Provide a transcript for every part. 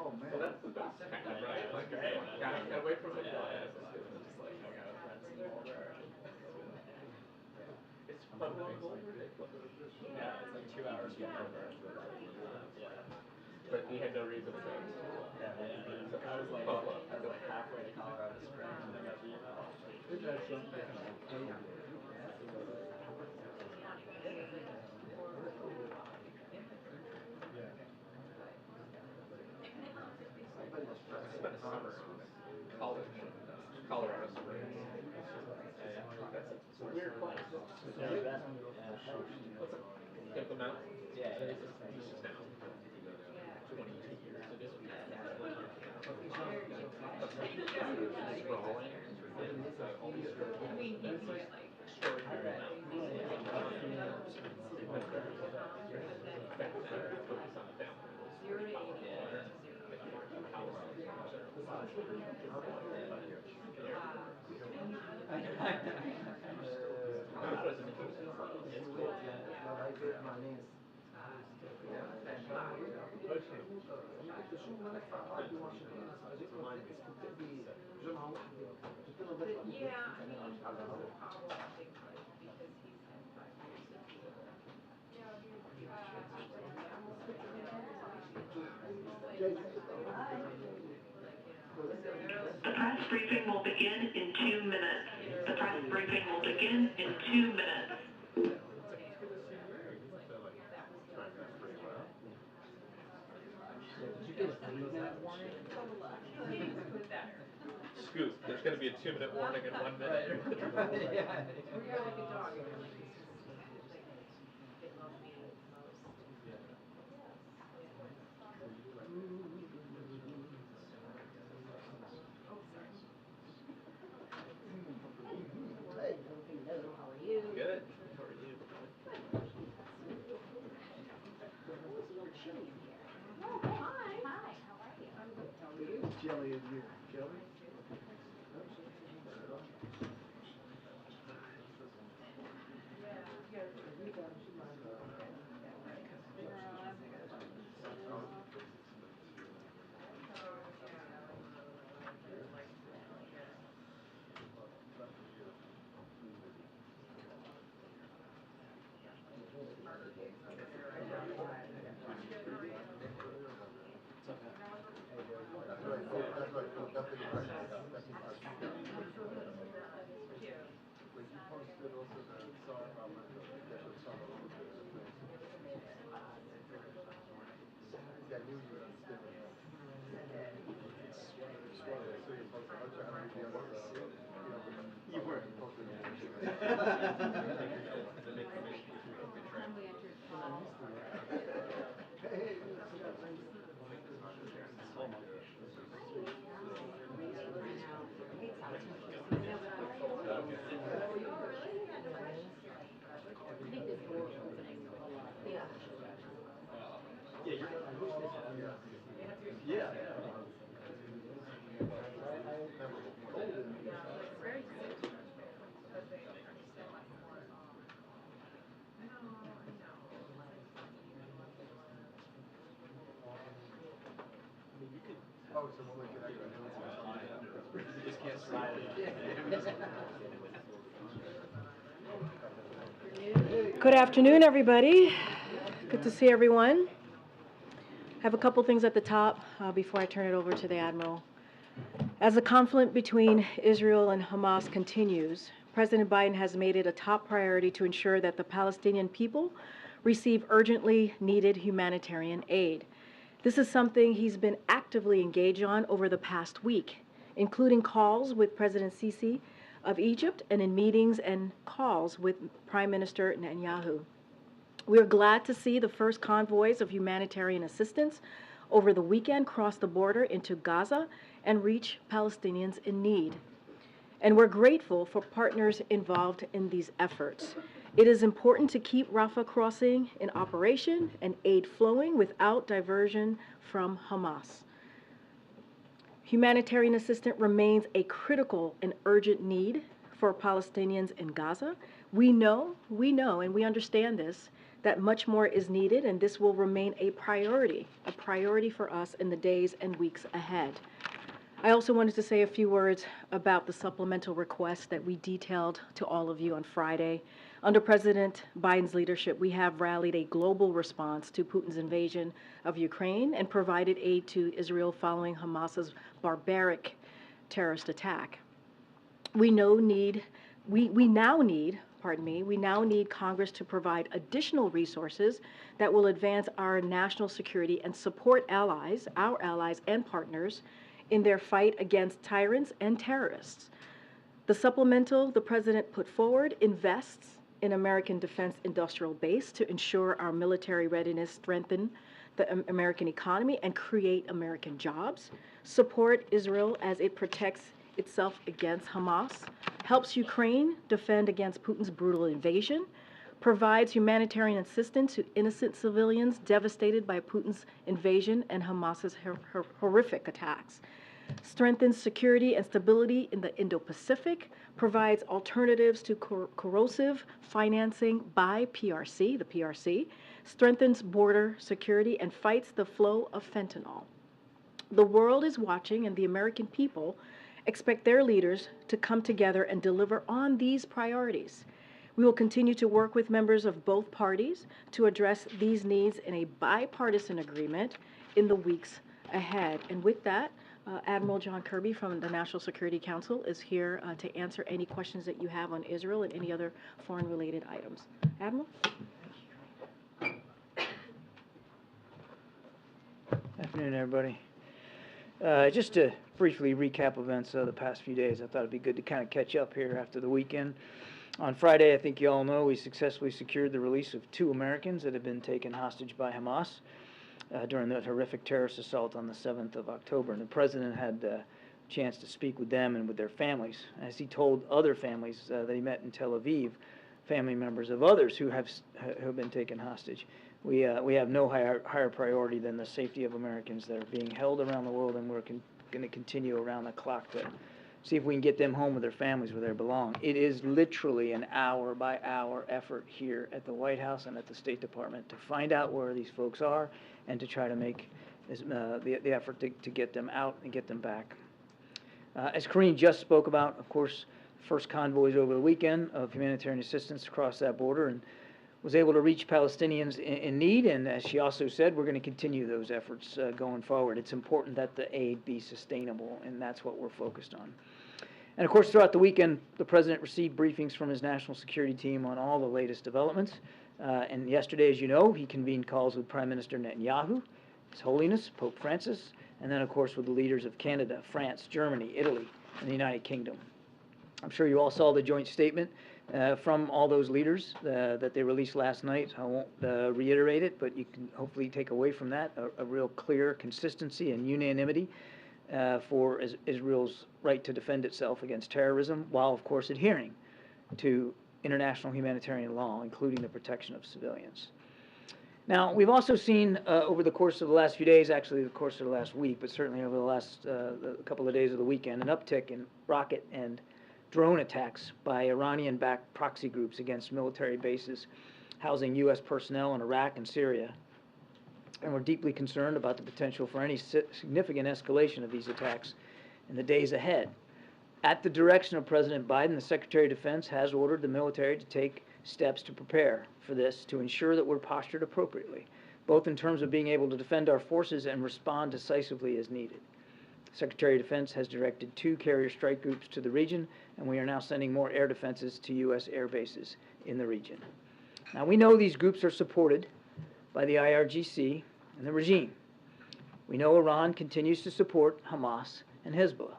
Well, that's the best kind of, right? Like, got away from the class, just like hang out with friends and over. It's fun going over. Yeah, it's like 2 hours going over. Yeah. But he had no reason to go to school. Yeah, I was like halfway to Colorado Springs and I got the email. I spent a summer in college in Colorado Springs. It's a weird place. Never been. What's it? Temple Mountain? Yeah, This is now 22 years ago. Sprawling. All these extraordinary mountains. Focus on the downhills. The press briefing will begin in 2 minutes. The press briefing will begin in 2 minutes. Scoop, there's going to be a 2-minute warning in 1 minute. Good. How are you? Jelly is you. Jelly? You were. Yeah. Oh, so we'll make it you just can't slide it. Good afternoon, everybody. Good to see everyone. I have a couple things at the top before I turn it over to the Admiral. As the conflict between Israel and Hamas continues, President Biden has made it a top priority to ensure that the Palestinian people receive urgently needed humanitarian aid. This is something he's been actively engaged on over the past week, including calls with President Sisi of Egypt and in meetings and calls with Prime Minister Netanyahu. We are glad to see the first convoys of humanitarian assistance over the weekend cross the border into Gaza and reach Palestinians in need. And we're grateful for partners involved in these efforts. It is important to keep Rafah crossing in operation and aid flowing without diversion from Hamas. Humanitarian assistance remains a critical and urgent need for Palestinians in Gaza. We know, and we understand this, that much more is needed, and this will remain a priority for us in the days and weeks ahead. I also wanted to say a few words about the supplemental request that we detailed to all of you on Friday. Under President Biden's leadership, we have rallied a global response to Putin's invasion of Ukraine and provided aid to Israel following Hamas's barbaric terrorist attack. We now need Congress to provide additional resources that will advance our national security and support our allies and partners in their fight against tyrants and terrorists. The supplemental the President put forward invests in American defense industrial base to ensure our military readiness, strengthen the American economy, and create American jobs, support Israel as it protects itself against Hamas, helps Ukraine defend against Putin's brutal invasion, provides humanitarian assistance to innocent civilians devastated by Putin's invasion and Hamas's horrific attacks, strengthens security and stability in the Indo-Pacific, provides alternatives to corrosive financing by the PRC, strengthens border security, and fights the flow of fentanyl. The world is watching, and the American people expect their leaders to come together and deliver on these priorities. We will continue to work with members of both parties to address these needs in a bipartisan agreement in the weeks ahead. And with that, Admiral John Kirby from the National Security Council is here to answer any questions that you have on Israel and any other foreign-related items. Admiral? Afternoon, everybody. Just to briefly recap events of the past few days, I thought it'd be good to kind of catch up here after the weekend. On Friday, I think you all know, we successfully secured the release of 2 Americans that had been taken hostage by Hamas during the horrific terrorist assault on the 7th of October. And the President had a chance to speak with them and with their families, as he told other families that he met in Tel Aviv, family members of others who have been taken hostage. We have no higher priority than the safety of Americans that are being held around the world, and we're going to continue around the clock to see if we can get them home with their families where they belong. It is literally an hour-by-hour effort here at the White House and at the State Department to find out where these folks are and to try to make the effort to get them out and get them back. As Karine just spoke about, of course, first convoys over the weekend of humanitarian assistance across that border, and was able to reach Palestinians in need, and as she also said, we're going to continue those efforts going forward. It's important that the aid be sustainable, and that's what we're focused on. And of course, throughout the weekend, the President received briefings from his national security team on all the latest developments. And yesterday, as you know, he convened calls with Prime Minister Netanyahu, His Holiness, Pope Francis, and then, of course, with the leaders of Canada, France, Germany, Italy, and the United Kingdom. I'm sure you all saw the joint statement from all those leaders that they released last night. I won't reiterate it, but you can hopefully take away from that a real clear consistency and unanimity for Israel's right to defend itself against terrorism, while, of course, adhering to international humanitarian law, including the protection of civilians. Now, we've also seen over the course of the last few days, actually the course of the last week, but certainly over the last couple of days of the weekend, an uptick in rocket and drone attacks by Iranian-backed proxy groups against military bases housing U.S. personnel in Iraq and Syria. And we're deeply concerned about the potential for any significant escalation of these attacks in the days ahead. At the direction of President Biden, the Secretary of Defense has ordered the military to take steps to prepare for this, to ensure that we're postured appropriately, both in terms of being able to defend our forces and respond decisively as needed. The Secretary of Defense has directed 2 carrier strike groups to the region, and we are now sending more air defenses to U.S. air bases in the region. Now, we know these groups are supported by the IRGC and the regime. We know Iran continues to support Hamas and Hezbollah.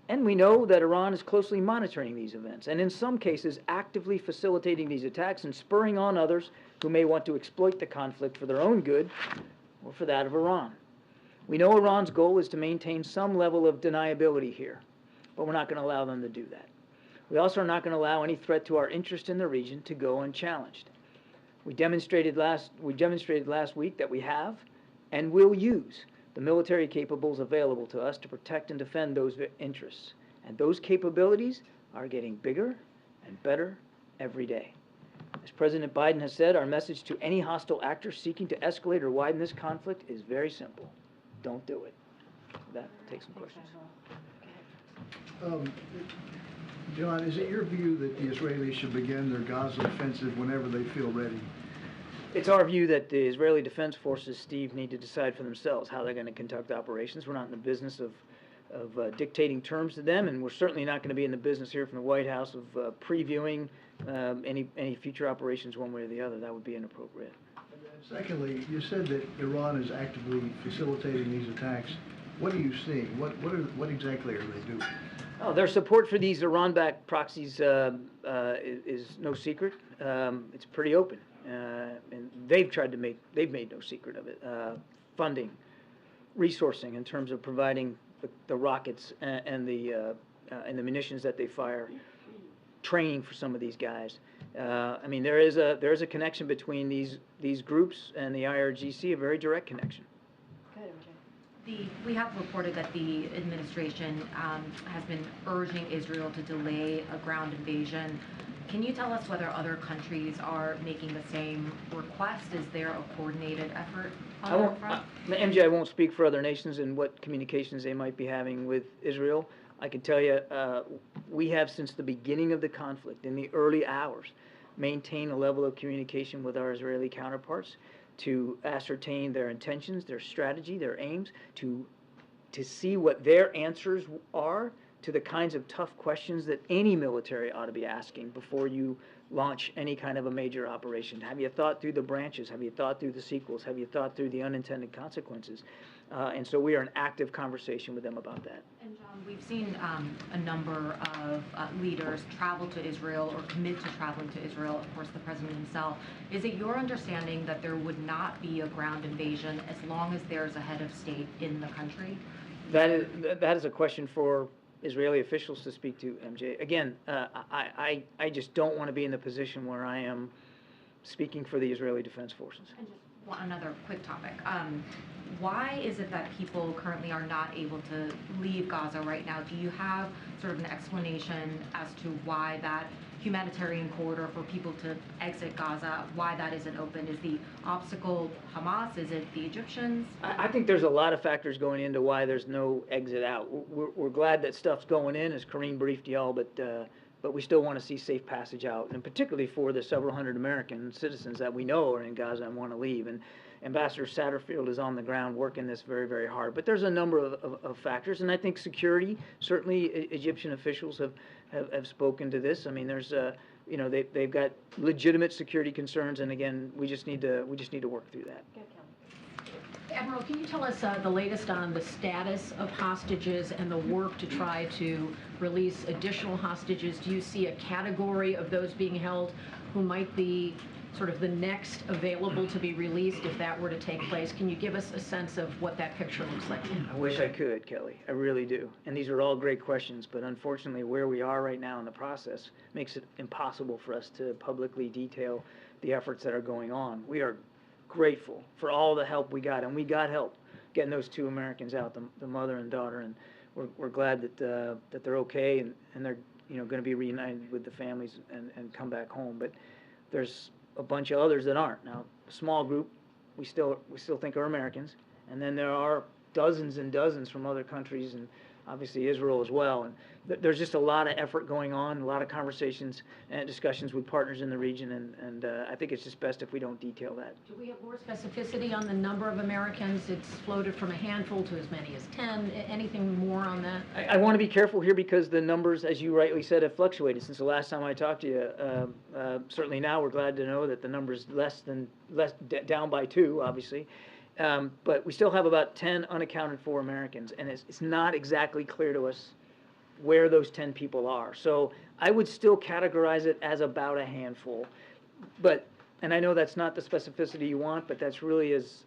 And we know that Iran is closely monitoring these events and in some cases actively facilitating these attacks and spurring on others who may want to exploit the conflict for their own good or for that of Iran. We know Iran's goal is to maintain some level of deniability here, but we're not going to allow them to do that. We also are not going to allow any threat to our interest in the region to go unchallenged. We demonstrated last week that we have and will use the military capables available to us to protect and defend those interests. And those capabilities are getting bigger and better every day. As President Biden has said, our message to any hostile actor seeking to escalate or widen this conflict is very simple. Don't do it. With that, take some questions. John, is it your view that the Israelis should begin their Gaza offensive whenever they feel ready? It's our view that the Israeli Defense Forces, Steve, need to decide for themselves how they're going to conduct operations. We're not in the business of dictating terms to them, and we're certainly not going to be in the business here from the White House of previewing any future operations one way or the other. That would be inappropriate. And secondly, you said that Iran is actively facilitating these attacks. What are you seeing? What exactly are they doing? Oh, their support for these Iran-backed proxies is no secret. It's pretty open, and they've made no secret of it. Funding, resourcing in terms of providing the rockets and the munitions that they fire, training for some of these guys. I mean, there is a connection between these groups and the IRGC, a very direct connection. We have reported that the administration has been urging Israel to delay a ground invasion. Can you tell us whether other countries are making the same request? Is there a coordinated effort on that front? MJ, I won't speak for other nations and what communications they might be having with Israel. I can tell you, we have since the beginning of the conflict, in the early hours, maintained a level of communication with our Israeli counterparts to ascertain their intentions, their strategy, their aims, to see what their answers are to the kinds of tough questions that any military ought to be asking before you launch any kind of a major operation. Have you thought through the branches? Have you thought through the sequels? Have you thought through the unintended consequences? And so we are in active conversation with them about that. And John, we've seen a number of leaders travel to Israel or commit to traveling to Israel, of course the president himself. Is it your understanding that there would not be a ground invasion as long as there's a head of state in the country? That is a question for Israeli officials to speak to, MJ. Again, I just don't want to be in the position where I am speaking for the Israeli Defense Forces. And just another quick topic. Why is it that people currently are not able to leave Gaza right now? Do you have sort of an explanation as to why that humanitarian corridor for people to exit Gaza, why that isn't open? Is the obstacle Hamas? Is it the Egyptians? I think there's a lot of factors going into why there's no exit out. We're glad that stuff's going in, as Karine briefed y'all, but we still want to see safe passage out, and particularly for the several hundred American citizens that we know are in Gaza and want to leave. And Ambassador Satterfield is on the ground working this very, very hard. But there's a number of factors, and I think security, certainly Egyptian officials have spoken to this. I mean, there's they've got legitimate security concerns, and again, we just need to work through that. Admiral, can you tell us the latest on the status of hostages and the work to try to release additional hostages? Do you see a category of those being held who might be sort of the next available to be released if that were to take place? Can you give us a sense of what that picture looks like? I wish I could, Kelly. I really do. And these are all great questions, but unfortunately where we are right now in the process makes it impossible for us to publicly detail the efforts that are going on. We are grateful for all the help we got, and we got help getting those two Americans out, the mother and daughter, and we're glad that they're okay and they're going to be reunited with the families and come back home. But there's a bunch of others that aren't. Now, a small group we still think are Americans, and then there are dozens and dozens from other countries, and obviously Israel as well. And there's just a lot of effort going on, a lot of conversations and discussions with partners in the region, and I think it's just best if we don't detail that. Do we have more specificity on the number of Americans? It's floated from a handful to as many as 10. Anything more on that? I want to be careful here because the numbers, as you rightly said, have fluctuated since the last time I talked to you. Certainly now we're glad to know that the number's down by 2, obviously. But we still have about 10 unaccounted for Americans, and it's not exactly clear to us where those 10 people are. So I would still categorize it as about a handful. And I know that's not the specificity you want, but that's really as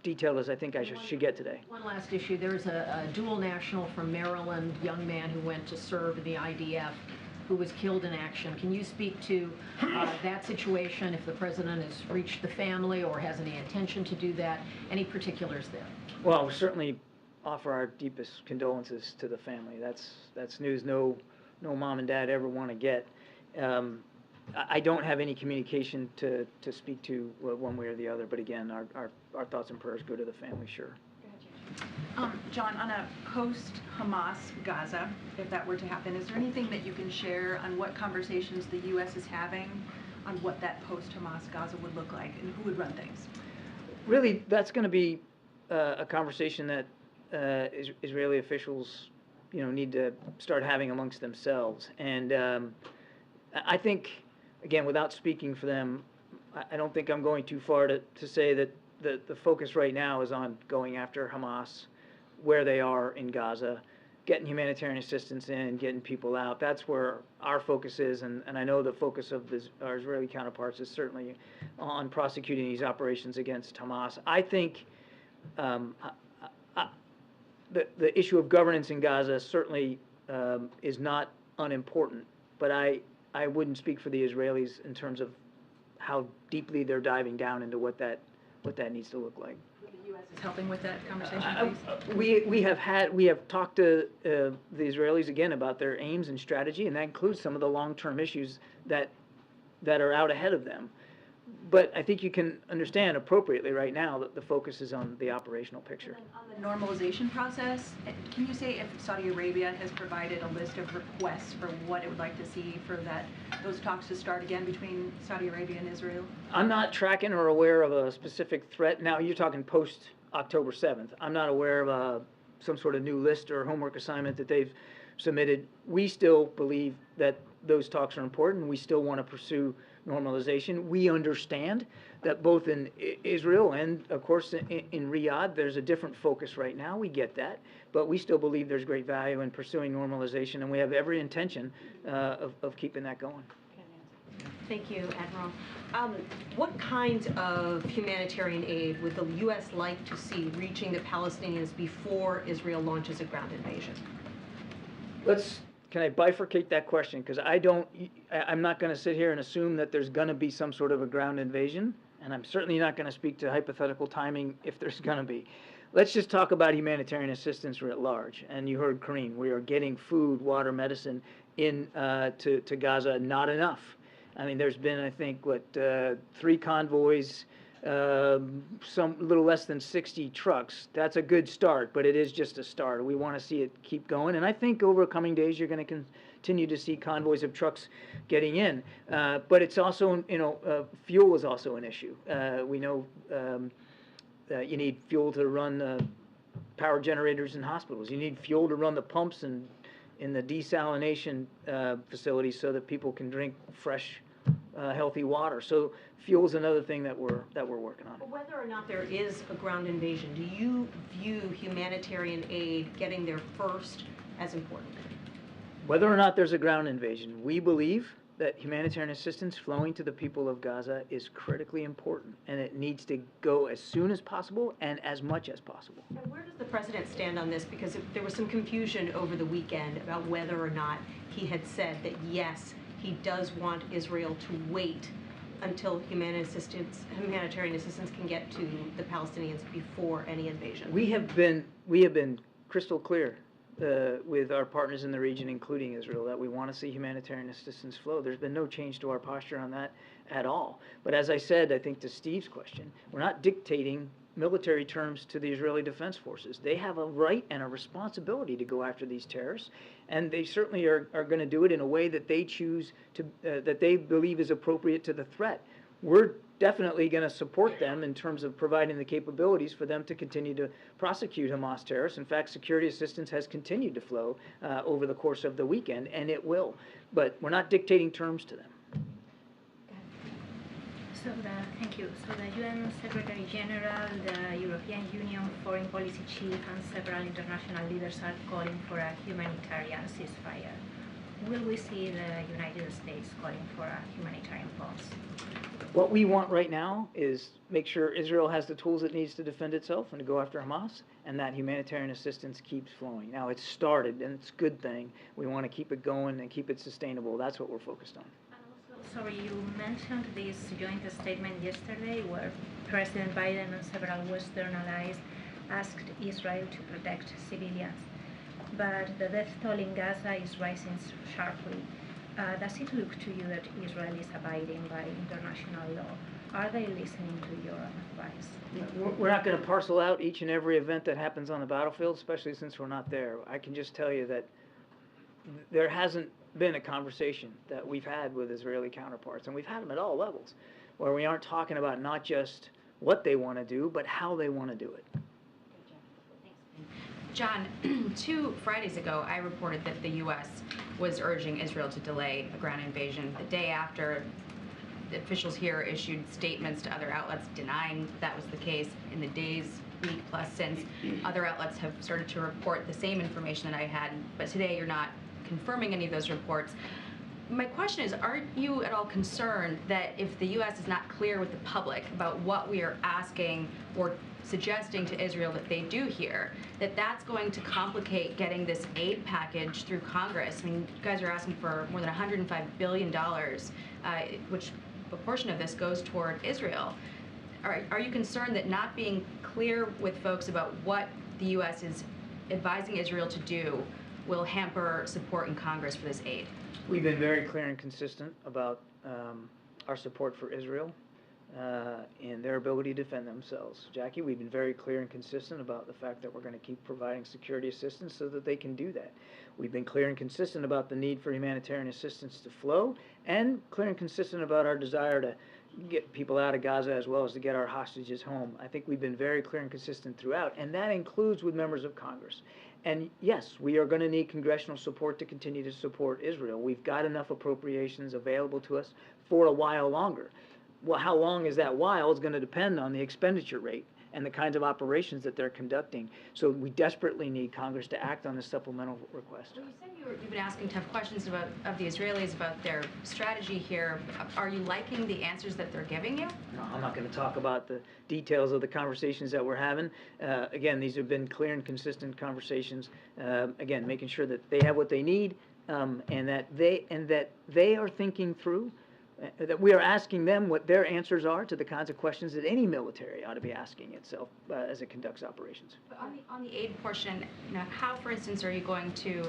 detailed as I think I should get today. One last issue. There's a dual national from Maryland, young man who went to serve in the IDF, who was killed in action. Can you speak to that situation, if the president has reached the family or has any intention to do that? Any particulars there? Well, we certainly offer our deepest condolences to the family. That's news no mom and dad ever want to get. I don't have any communication to speak to one way or the other, but again, our thoughts and prayers go to the family, sure. John, on a post-Hamas Gaza, if that were to happen, is there anything that you can share on what conversations the U.S. is having on what that post-Hamas Gaza would look like and who would run things? Really, that's going to be a conversation that Israeli officials, need to start having amongst themselves. And I think, again, without speaking for them, I don't think I'm going too far to say that the focus right now is on going after Hamas, where they are in Gaza, getting humanitarian assistance in, getting people out. That's where our focus is, and I know the focus of our Israeli counterparts is certainly on prosecuting these operations against Hamas. I think the issue of governance in Gaza certainly is not unimportant, but I wouldn't speak for the Israelis in terms of how deeply they're diving down into what that needs to look like. The U.S. is helping with that conversation, please? We have talked to the Israelis again about their aims and strategy, and that includes some of the long-term issues that are out ahead of them. But I think you can understand appropriately right now that the focus is on the operational picture. On the normalization process, can you say if Saudi Arabia has provided a list of requests for what it would like to see for those talks to start again between Saudi Arabia and Israel? I'm not tracking or aware of a specific threat. Now, you're talking post-October 7th. I'm not aware of some sort of new list or homework assignment that they've submitted. We still believe that those talks are important. We still want to pursue normalization. We understand that both in Israel and, of course, in Riyadh, there's a different focus right now. We get that. But we still believe there's great value in pursuing normalization, and we have every intention of keeping that going. Thank you, Admiral. What kinds of humanitarian aid would the U.S. like to see reaching the Palestinians before Israel launches a ground invasion? Can I bifurcate that question? Because I'm not going to sit here and assume that there's going to be some sort of a ground invasion, and I'm certainly not going to speak to hypothetical timing if there's going to be. Let's just talk about humanitarian assistance writ large. And you heard Karine, we are getting food, water, medicine in to Gaza, not enough. I mean, there's been, I think, 3 convoys, some little less than 60 trucks. That's a good start, but it is just a start. We want to see it keep going, and I think over coming days you're going to continue to see convoys of trucks getting in. But it's also, fuel is also an issue. We know you need fuel to run power generators in hospitals. You need fuel to run the pumps in the desalination facilities so that people can drink fresh, healthy water. So fuel is another thing that we're working on. But whether or not there is a ground invasion, do you view humanitarian aid getting there first as important? Whether or not there's a ground invasion, we believe that humanitarian assistance flowing to the people of Gaza is critically important, and it needs to go as soon as possible and as much as possible. And where does the president stand on this? Because there was some confusion over the weekend about whether or not he had said that, yes, he does want Israel to wait until humanitarian assistance can get to the Palestinians before any invasion. We have been crystal clear with our partners in the region, including Israel, that we want to see humanitarian assistance flow. There's been no change to our posture on that at all. But as I said, I think to Steve's question, we're not dictating military terms to the Israeli Defense Forces. They have a right and a responsibility to go after these terrorists, and they certainly are going to do it in a way that they choose to, that they believe is appropriate to the threat. We're definitely going to support them in terms of providing the capabilities for them to continue to prosecute Hamas terrorists. In fact, security assistance has continued to flow over the course of the weekend, and it will. But we're not dictating terms to them. Thank you. So the UN Secretary General, the European Union Foreign Policy Chief, and several international leaders are calling for a humanitarian ceasefire. Will we see the United States calling for a humanitarian pause? What we want right now is make sure Israel has the tools it needs to defend itself and to go after Hamas, and that humanitarian assistance keeps flowing. Now, it's started, and it's a good thing. We want to keep it going and keep it sustainable. That's what we're focused on. Sorry, you mentioned this joint statement yesterday where President Biden and several Western allies asked Israel to protect civilians. But the death toll in Gaza is rising sharply. does it look to you that Israel is abiding by international law? Are they listening to your advice? We're not going to parcel out each and every event that happens on the battlefield, especially since we're not there. I can just tell you that there hasn't been a conversation that we've had with Israeli counterparts, and we've had them at all levels, where we aren't talking about not just what they want to do, but how they want to do it. John, 2 Fridays ago, I reported that the U.S. was urging Israel to delay a ground invasion. The day after, the officials here issued statements to other outlets denying that was the case. In the days, week plus since, other outlets have started to report the same information that I had, but today you're not confirming any of those reports. My question is, aren't you at all concerned that if the U.S. is not clear with the public about what we are asking or suggesting to Israel that they do here, that that's going to complicate getting this aid package through Congress? I mean, you guys are asking for more than $105 billion, which a portion of this goes toward Israel. Are you concerned that not being clear with folks about what the U.S. is advising Israel to do will hamper support in Congress for this aid? We've been very clear and consistent about our support for Israel and their ability to defend themselves. Jackie, we've been very clear and consistent about the fact that we're going to keep providing security assistance so that they can do that. We've been clear and consistent about the need for humanitarian assistance to flow, and clear and consistent about our desire to get people out of Gaza as well as to get our hostages home. I think we've been very clear and consistent throughout, and that includes with members of Congress. And yes, we are going to need congressional support to continue to support Israel. We've got enough appropriations available to us for a while longer. Well, how long is that while is going to depend on the expenditure rate and the kinds of operations that they're conducting. So we desperately need Congress to act on this supplemental request. Well, you said you've been asking tough questions of the Israelis about their strategy here. Are you liking the answers that they're giving you? No, I'm not going to talk about the details of the conversations that we're having. Again, these have been clear and consistent conversations. Again, making sure that they have what they need, and that they are thinking through. That we are asking them what their answers are to the kinds of questions that any military ought to be asking itself as it conducts operations. But on the aid portion, how, for instance, are you going to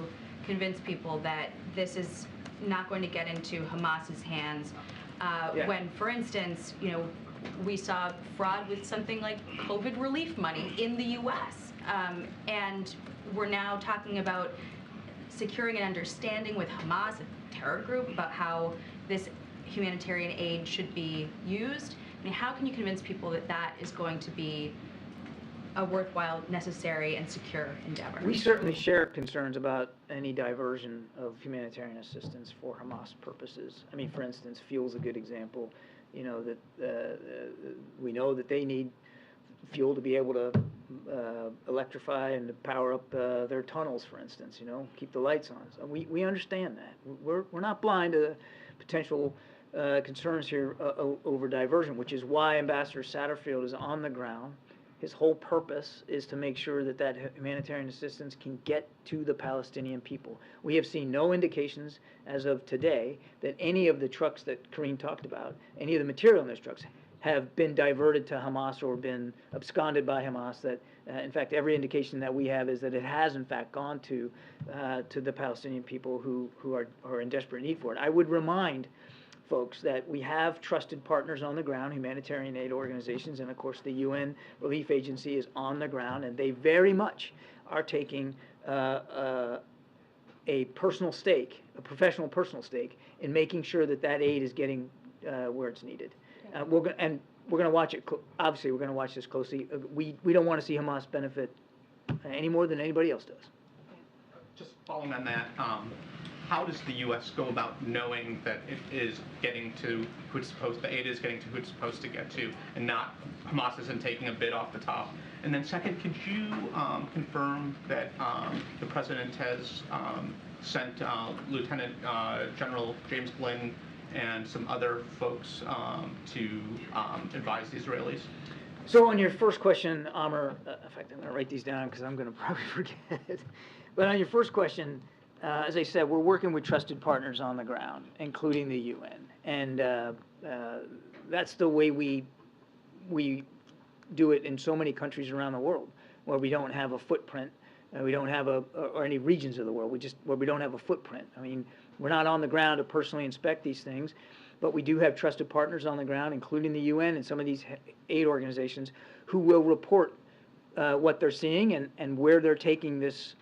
convince people that this is not going to get into Hamas's hands when, for instance, we saw fraud with something like COVID relief money in the U.S. And we're now talking about securing an understanding with Hamas, a terror group, about how this humanitarian aid should be used. I mean, how can you convince people that that is going to be a worthwhile, necessary, and secure endeavor? We certainly share concerns about any diversion of humanitarian assistance for Hamas purposes. I mean, for instance, fuel's a good example. That we know that they need fuel to be able to electrify and to power up their tunnels, for instance. Keep the lights on. So we understand that. We're not blind to the potential concerns here over diversion, which is why Ambassador Satterfield is on the ground. His whole purpose is to make sure that that humanitarian assistance can get to the Palestinian people. We have seen no indications as of today that any of the trucks that Karine talked about, any of the material in those trucks, have been diverted to Hamas or been absconded by Hamas. That, in fact, every indication that we have is that it has, in fact, gone to the Palestinian people who are in desperate need for it. I would remind folks that we have trusted partners on the ground, humanitarian aid organizations, and of course the UN Relief Agency is on the ground, and they very much are taking a personal stake, a professional personal stake, in making sure that that aid is getting where it's needed. We're going to watch it. Obviously, we're going to watch this closely. We don't want to see Hamas benefit any more than anybody else does. Just following on that. How does the U.S. go about knowing that it is getting to who it's supposed, the aid is getting to who it's supposed to get to, and not Hamas isn't taking a bit off the top? And then second, could you confirm that the president has sent Lieutenant General James Glynn and some other folks to advise the Israelis? So on your first question, Amr, in fact, I'm going to write these down because I'm going to probably forget it. But on your first question, as I said, we're working with trusted partners on the ground, including the UN, and that's the way we do it in so many countries around the world, where we don't have a footprint, we don't have or any regions of the world, where we don't have a footprint. I mean, We're not on the ground to personally inspect these things, but we do have trusted partners on the ground, including the UN and some of these aid organizations, who will report what they're seeing and where they're taking this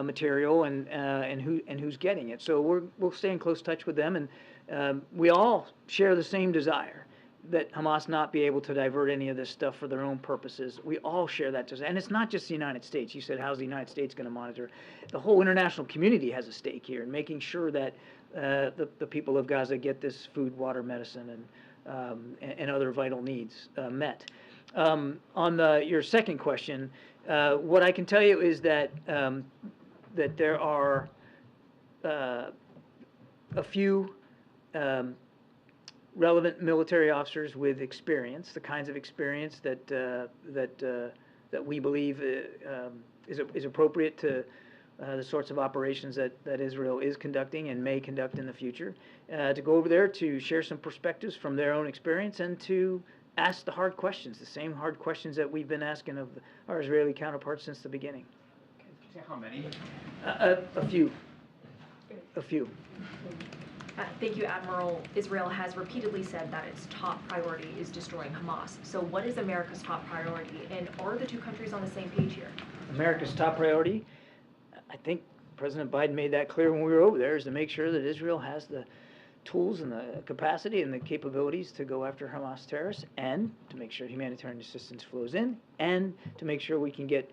material and who's getting it. So we'll stay in close touch with them, and we all share the same desire that Hamas not be able to divert any of this stuff for their own purposes. We all share that desire. And it's not just the United States. You said, how's the United States going to monitor? The whole international community has a stake here in making sure that the people of Gaza get this food, water, medicine, and other vital needs met. On your second question, what I can tell you is that that there are a few relevant military officers with experience, the kinds of experience that we believe is appropriate to the sorts of operations that Israel is conducting and may conduct in the future, to go over there to share some perspectives from their own experience and to ask the hard questions, the same hard questions that we've been asking of our Israeli counterparts since the beginning. Can you say how many? A few. A few. Thank you, Admiral. Israel has repeatedly said that its top priority is destroying Hamas. So what is America's top priority, and are the two countries on the same page here? America's top priority, I think President Biden made that clear when we were over there, is to make sure that Israel has the tools and the capacity and the capabilities to go after Hamas terrorists, and to make sure humanitarian assistance flows in, and to make sure we can get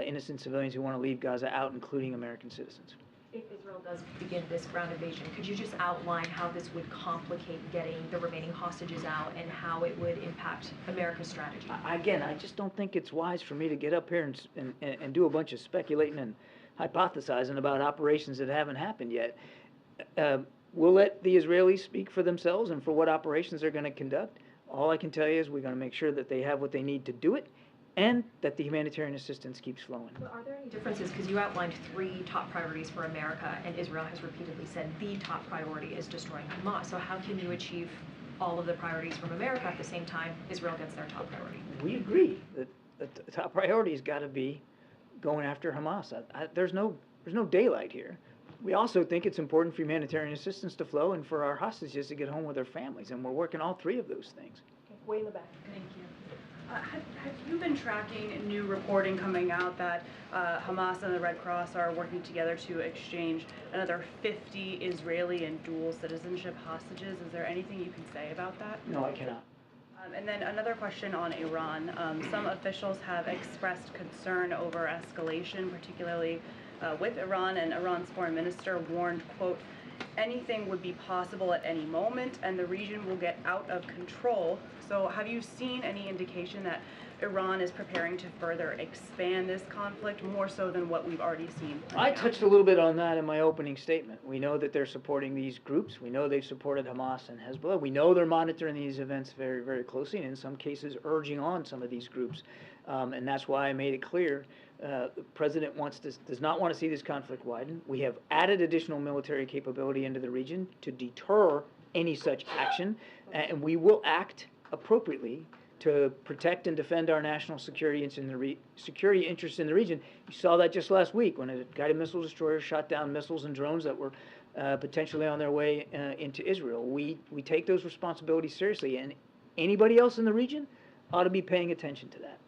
innocent civilians who want to leave Gaza out, including American citizens. If Israel does begin this ground invasion, could you just outline how this would complicate getting the remaining hostages out and how it would impact America's strategy? Again, I just don't think it's wise for me to get up here and do a bunch of speculating and hypothesizing about operations that haven't happened yet. We'll let the Israelis speak for themselves and for what operations they're going to conduct. All I can tell you is we're going to make sure that they have what they need to do it, and that the humanitarian assistance keeps flowing. But are there any differences? Because you outlined 3 top priorities for America, and Israel has repeatedly said the top priority is destroying Hamas. So how can you achieve all of the priorities from America at the same time Israel gets their top priority? We agree that the top priority has got to be going after Hamas. There's no daylight here. We also think it's important for humanitarian assistance to flow and for our hostages to get home with their families, and we're working all 3 of those things. Okay, way in the back. Thank you. Have you been tracking new reporting coming out that Hamas and the Red Cross are working together to exchange another 50 Israeli and dual citizenship hostages? Is there anything you can say about that? No, I cannot. And then another question on Iran. Some officials have expressed concern over escalation, particularly with Iran, and Iran's foreign minister warned, quote, anything would be possible at any moment and the region will get out of control. So have you seen any indication that Iran is preparing to further expand this conflict more so than what we've already seen? I touched a little bit on that in my opening statement. We know that they're supporting these groups. We know they've supported Hamas and Hezbollah. We know they're monitoring these events very, very closely, and in some cases urging on some of these groups. And that's why I made it clear the president does not want to see this conflict widen. We have added additional military capability into the region to deter any such action, and we will act appropriately to protect and defend our national security interests in the region. You saw that just last week when a guided missile destroyer shot down missiles and drones that were potentially on their way into Israel. We take those responsibilities seriously, and anybody else in the region ought to be paying attention to that.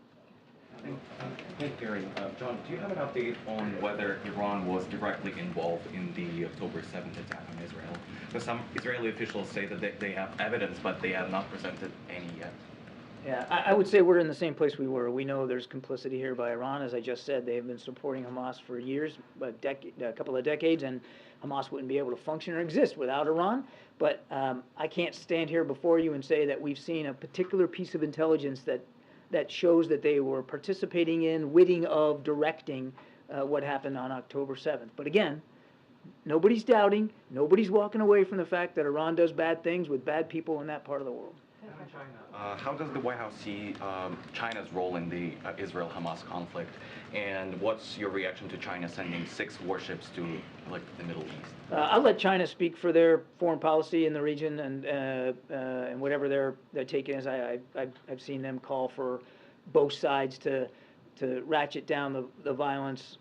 Hey, Karine. John, do you have an update on whether Iran was directly involved in the October 7th attack on Israel? Because some Israeli officials say that they have evidence, but they have not presented any yet. Yeah, I would say we're in the same place we were. We know there's complicity here by Iran. As I just said, they have been supporting Hamas for years, a couple of decades, and Hamas wouldn't be able to function or exist without Iran. But I can't stand here before you and say that we've seen a particular piece of intelligence that shows that they were participating in, witting of, directing what happened on October 7th. But again, nobody's doubting, nobody's walking away from the fact that Iran does bad things with bad people in that part of the world. How does the White House see China's role in the Israel-Hamas conflict, and what's your reaction to China sending 6 warships to the Middle East? I'll let China speak for their foreign policy in the region and whatever their take is. I've seen them call for both sides to ratchet down the violence.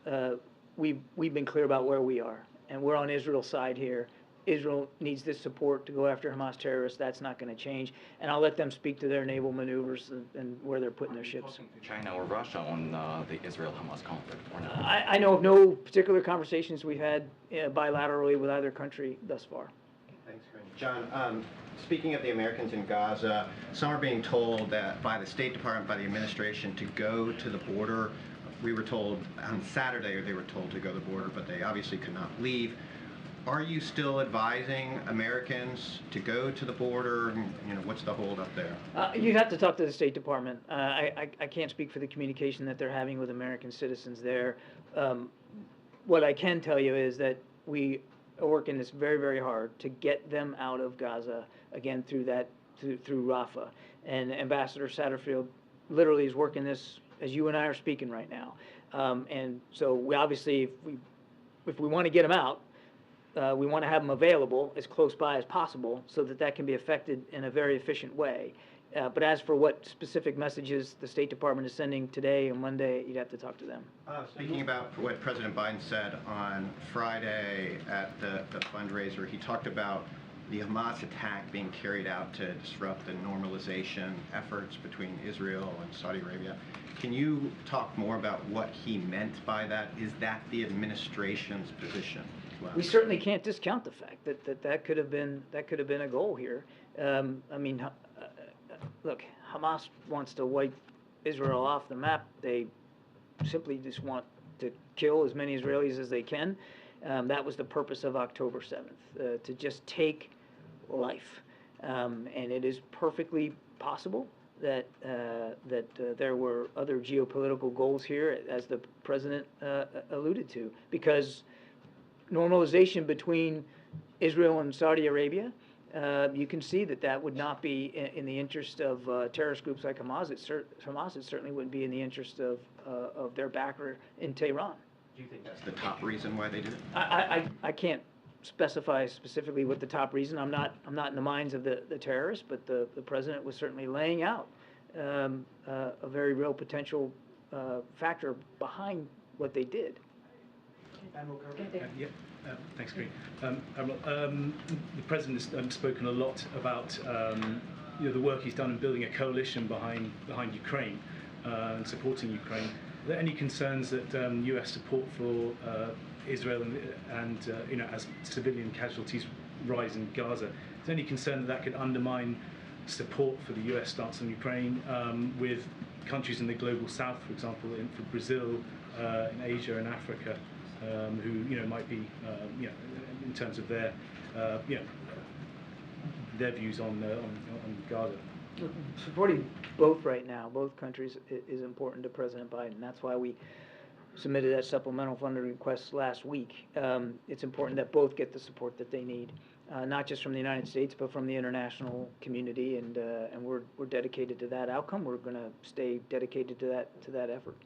We've been clear about where we are, and we're on Israel's side here. Israel needs this support to go after Hamas terrorists. That's not going to change. And I'll let them speak to their naval maneuvers and where they're putting their ships. China or Russia on the Israel-Hamas conflict or not? I know of no particular conversations we've had bilaterally with either country thus far. Thanks, Karine. John, speaking of the Americans in Gaza, some are being told that by the State Department, by the administration, to go to the border. We were told on Saturday they were told to go to the border, but they obviously could not leave. Are you still advising Americans to go to the border? You know, what's the hold up there? You'd have to talk to the State Department. I can't speak for the communication that they're having with American citizens there. What I can tell you is that we are working this very, very hard to get them out of Gaza, again, through Rafah. And Ambassador Satterfield literally is working this as you and I are speaking right now. And so we obviously, if we want to get them out, we want to have them available as close by as possible so that that can be effected in a very efficient way. But as for what specific messages the State Department is sending today and Monday, you'd have to talk to them. Speaking about what President Biden said on Friday at the fundraiser, he talked about the Hamas attack being carried out to disrupt the normalization efforts between Israel and Saudi Arabia. Can you talk more about what he meant by that? Is that the administration's position as well? We certainly can't discount the fact that could have been a goal here. I mean, look, Hamas wants to wipe Israel off the map. They simply just want to kill as many Israelis as they can. That was the purpose of October 7th, to just take life. And it is perfectly possible that there were other geopolitical goals here, as the president alluded to, because normalization between Israel and Saudi Arabia, you can see that would not be in the interest of terrorist groups like Hamas. It certainly wouldn't be in the interest of their backer in Tehran. Do you think that's the top reason why they did it? I can't specify specifically what the top reason. I'm not in the minds of the terrorists, but the president was certainly laying out a very real potential factor behind what they did. Thanks, Karine. The president has spoken a lot about the work he's done in building a coalition behind Ukraine and supporting Ukraine. Are there any concerns that U.S. support for Israel and as civilian casualties rise in Gaza? Is there any concern that could undermine support for the U.S. stance on Ukraine with countries in the global south, for example, for Brazil, in Asia and Africa, who might be in terms of their views on Gaza? Supporting both right now, both countries, is important to President Biden. That's why we submitted that supplemental funding request last week. It's important that both get the support that they need, not just from the United States, but from the international community, and we're dedicated to that outcome. We're going to stay dedicated to that effort.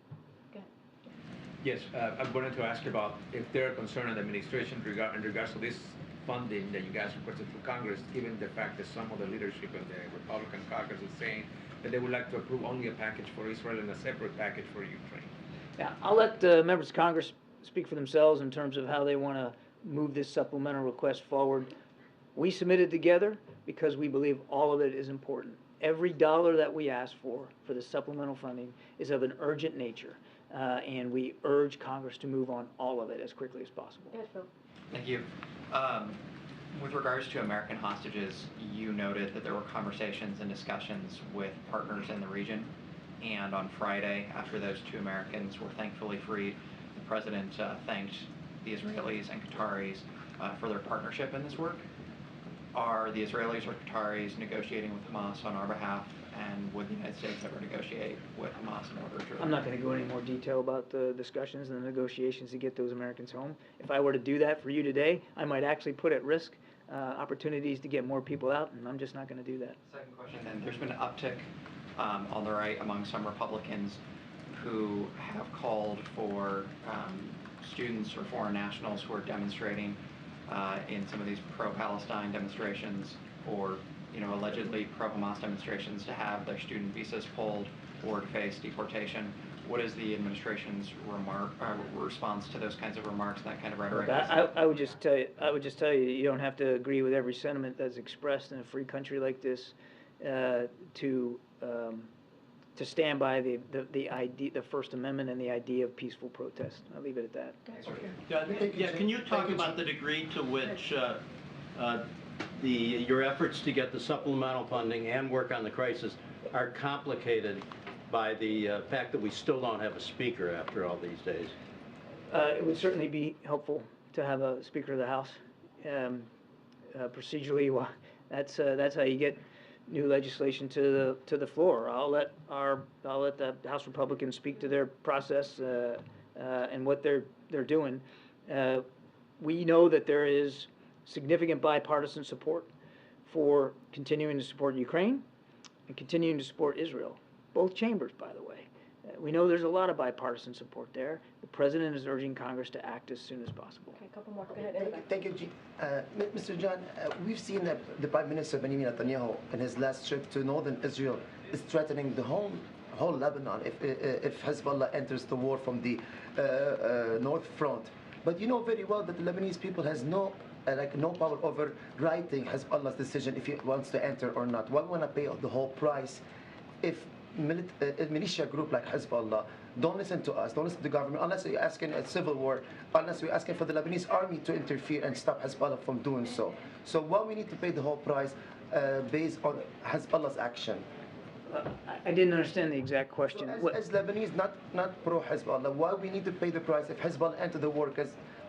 Yes, I wanted to ask about if there are concerns in the administration in regards to this funding that you guys requested for Congress, given the fact that some of the leadership of the Republican caucus is saying that they would like to approve only a package for Israel and a separate package for Ukraine. Yeah, I'll let members of Congress speak for themselves in terms of how they want to move this supplemental request forward. We submitted together because we believe all of it is important. Every dollar that we ask for the supplemental funding is of an urgent nature, and we urge Congress to move on all of it as quickly as possible. Thank you. With regards to American hostages, you noted that there were conversations and discussions with partners in the region. And on Friday, after those two Americans were thankfully freed, the president thanked the Israelis and Qataris for their partnership in this work. Are the Israelis or Qataris negotiating with Hamas on our behalf, and would the United States ever negotiate with Hamas in order to... I'm not going to go into more detail about the discussions and the negotiations to get those Americans home. If I were to do that for you today, I might actually put at risk opportunities to get more people out, and I'm just not going to do that. Second question then, there's been an uptick on the right among some Republicans who have called for students or foreign nationals who are demonstrating in some of these pro-Palestine demonstrations or allegedly pro-Hamas demonstrations to have their student visas pulled or to face deportation. What is the administration's response to those kinds of remarks, that kind of rhetoric? I would just tell you, you don't have to agree with every sentiment that's expressed in a free country like this to stand by the First Amendment and the idea of peaceful protest. I'll leave it at that. Yeah, can you talk about the degree to which your efforts to get the supplemental funding and work on the crisis are complicated by the fact that we still don't have a speaker after all these days? It would certainly be helpful to have a Speaker of the House. Procedurally, well, that's how you get new legislation to the floor. I'll let the House Republicans speak to their process and what they're doing. We know that there is significant bipartisan support for continuing to support Ukraine and continuing to support Israel. Both chambers, by the way. We know there's a lot of bipartisan support there. The President is urging Congress to act as soon as possible. Okay, a couple more. Go ahead. Thank you, Mr. John. We've seen that the Prime Minister Benjamin Netanyahu, in his last trip to northern Israel, is threatening the whole Lebanon if Hezbollah enters the war from the north front. But you know very well that the Lebanese people has no power over writing Hezbollah's decision if he wants to enter or not. Why want to pay the whole price if a militia group like Hezbollah don't listen to us, don't listen to the government, unless you're asking a civil war, unless we're asking for the Lebanese army to interfere and stop Hezbollah from doing so. So why we need to pay the whole price based on Hezbollah's action? I didn't understand the exact question. So as Lebanese, not pro-Hezbollah, why we need to pay the price if Hezbollah enter the war?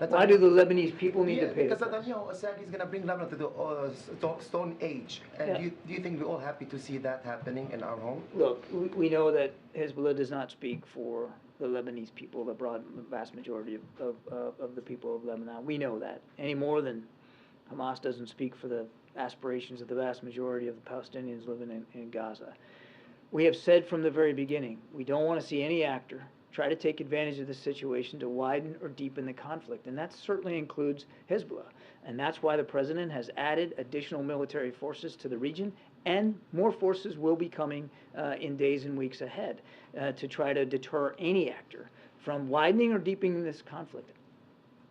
Why do the Lebanese people need to pay the price? price? Because Netanyahu said he's going to bring Lebanon to the Stone Age. And do you think we're all happy to see that happening in our home? Look, we know that Hezbollah does not speak for the Lebanese people, the vast majority of the people of Lebanon. We know that, any more than Hamas doesn't speak for the aspirations of the vast majority of the Palestinians living in Gaza. We have said from the very beginning, we don't want to see any actor try to take advantage of this situation to widen or deepen the conflict, and that certainly includes Hezbollah. And that's why the President has added additional military forces to the region, and more forces will be coming in days and weeks ahead to try to deter any actor from widening or deepening this conflict.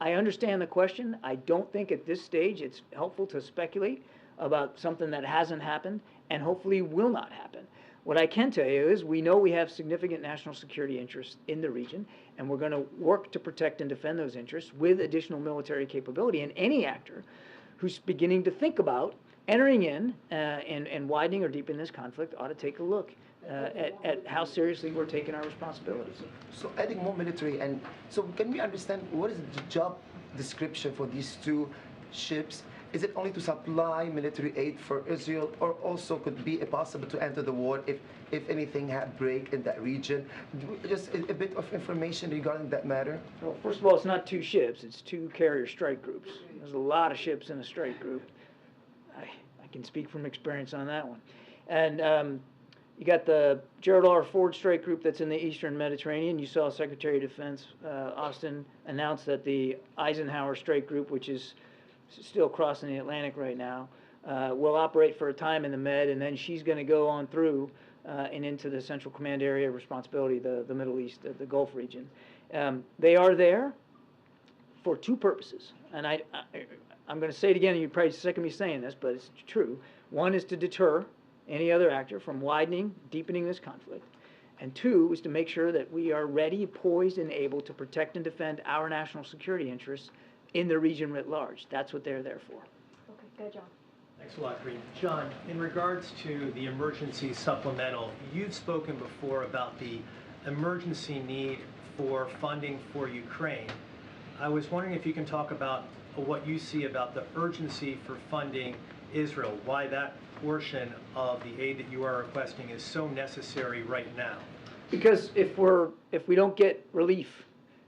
I understand the question. I don't think at this stage it's helpful to speculate about something that hasn't happened and hopefully will not happen. What I can tell you is we know we have significant national security interests in the region, and we're going to work to protect and defend those interests with additional military capability. And any actor who's beginning to think about entering in and widening or deepening this conflict ought to take a look at how seriously we're taking our responsibilities. So adding more military, and so can we understand what is the job description for these two ships? Is it only to supply military aid for Israel, or also could be possible to enter the war if anything had break in that region? Just a bit of information regarding that matter. Well, first of all, it's not two ships, it's two carrier strike groups. There's a lot of ships in a strike group. I can speak from experience on that one. And you got the Gerald R. Ford strike group that's in the Eastern Mediterranean. You saw Secretary of Defense Austin announce that the Eisenhower strike group, which is still crossing the Atlantic right now, will operate for a time in the Med, and then she's going to go on through and into the Central Command area of responsibility, the Middle East, the Gulf region. They are there for two purposes, and I'm going to say it again, and you're probably sick of me saying this, but it's true. One is to deter any other actor from widening, deepening this conflict, and two is to make sure that we are ready, poised, and able to protect and defend our national security interests in the region writ large. That's what they're there for. Okay, good, John. Thanks a lot, Karine. John, in regards to the emergency supplemental, you've spoken before about the emergency need for funding for Ukraine. I was wondering if you can talk about what you see about the urgency for funding Israel, why that portion of the aid that you are requesting is so necessary right now. Because if we don't get relief,